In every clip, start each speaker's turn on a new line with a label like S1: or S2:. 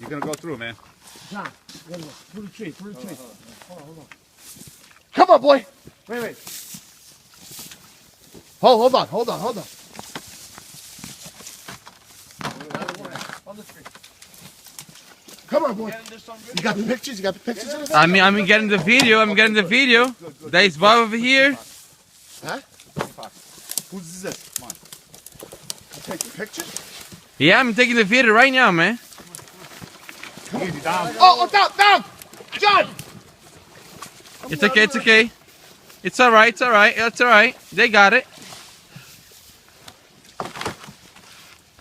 S1: You're gonna go through, man.
S2: John, through the tree, Hold on.
S3: Come on, boy.
S2: Wait.
S3: Hold on.
S2: On the tree.
S3: Come on, boy. You got the pictures? You got the pictures of it?
S4: I'm getting the video.
S1: Good.
S4: There's Bob over here.
S3: Huh? Who's this? Come on. You taking pictures?
S4: Yeah, I'm taking the video right now, man.
S1: Easy, down.
S3: Oh, down! John!
S4: It's okay. It's all right. They got it.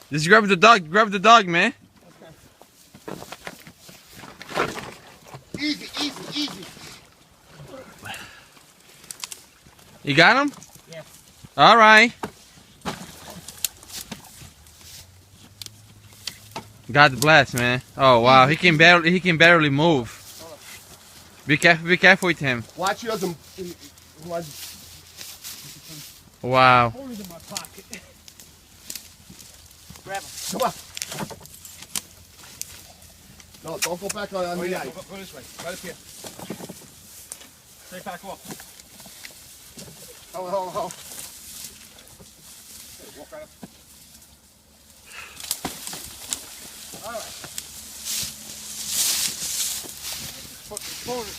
S4: Just grab the dog, man.
S3: Easy.
S4: You got him?
S2: Yeah.
S4: All right. God bless, man. Oh wow, he can barely move. Be careful with him.
S3: Watch he doesn't.
S4: Wow.
S2: Hold it in my pocket. Grab him.
S3: Come on. No, don't go back on the ice.
S1: Go this way. Right up here. Stay back off.
S3: Hold.
S1: Okay, walk right up. All right. Put the phone in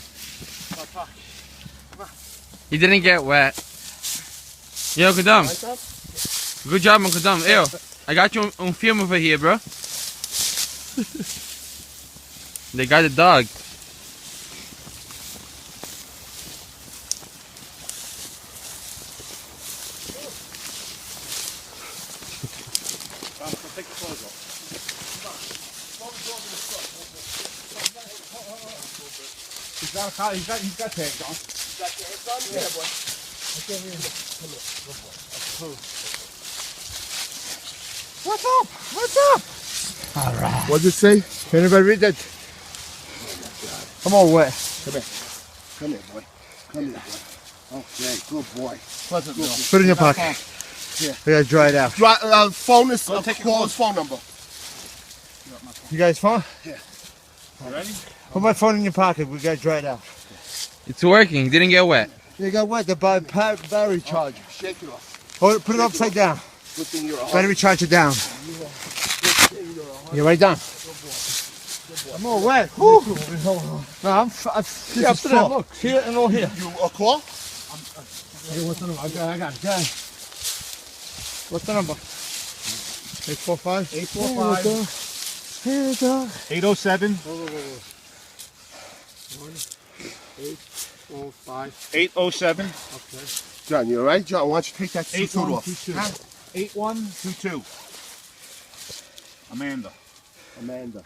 S1: my pocket.
S4: He didn't get wet. Yo, Kadam. Good job, Kadam. Ew, I got you on film over here, bro. They got the dog.
S1: Take the clothes off. He's got tags on.
S3: Yeah, boy.
S2: What's up?
S3: All right. What does it say? Can anybody read that?
S2: Come on, wet.
S3: Come here, boy. Okay, good boy.
S2: Put
S3: Put it in your pocket.
S2: Yeah. We gotta dry it out.
S3: Phone is
S1: take your
S3: Paul's phone number.
S2: You guys phone?
S3: Yeah.
S1: You ready?
S2: Put my phone in your pocket. We gotta dry it out.
S4: It's working. Didn't get wet.
S2: You got what? The battery charger.
S3: Shake it off.
S2: Put it upside down.
S3: Good thing you're a
S2: Battery charger down. You right down. I'm all wet. Whew. No, I'm this is full. Look, here and all here.
S3: You a call?
S2: Hey, what's the number? I got it. What's the number? 845?
S1: 845.
S2: Here we go.
S1: 807.
S2: 845.
S1: 807.
S2: Okay.
S3: John, you all right? John, why don't you take that suit off?
S1: 8122. 8122. Amanda.
S3: Amanda.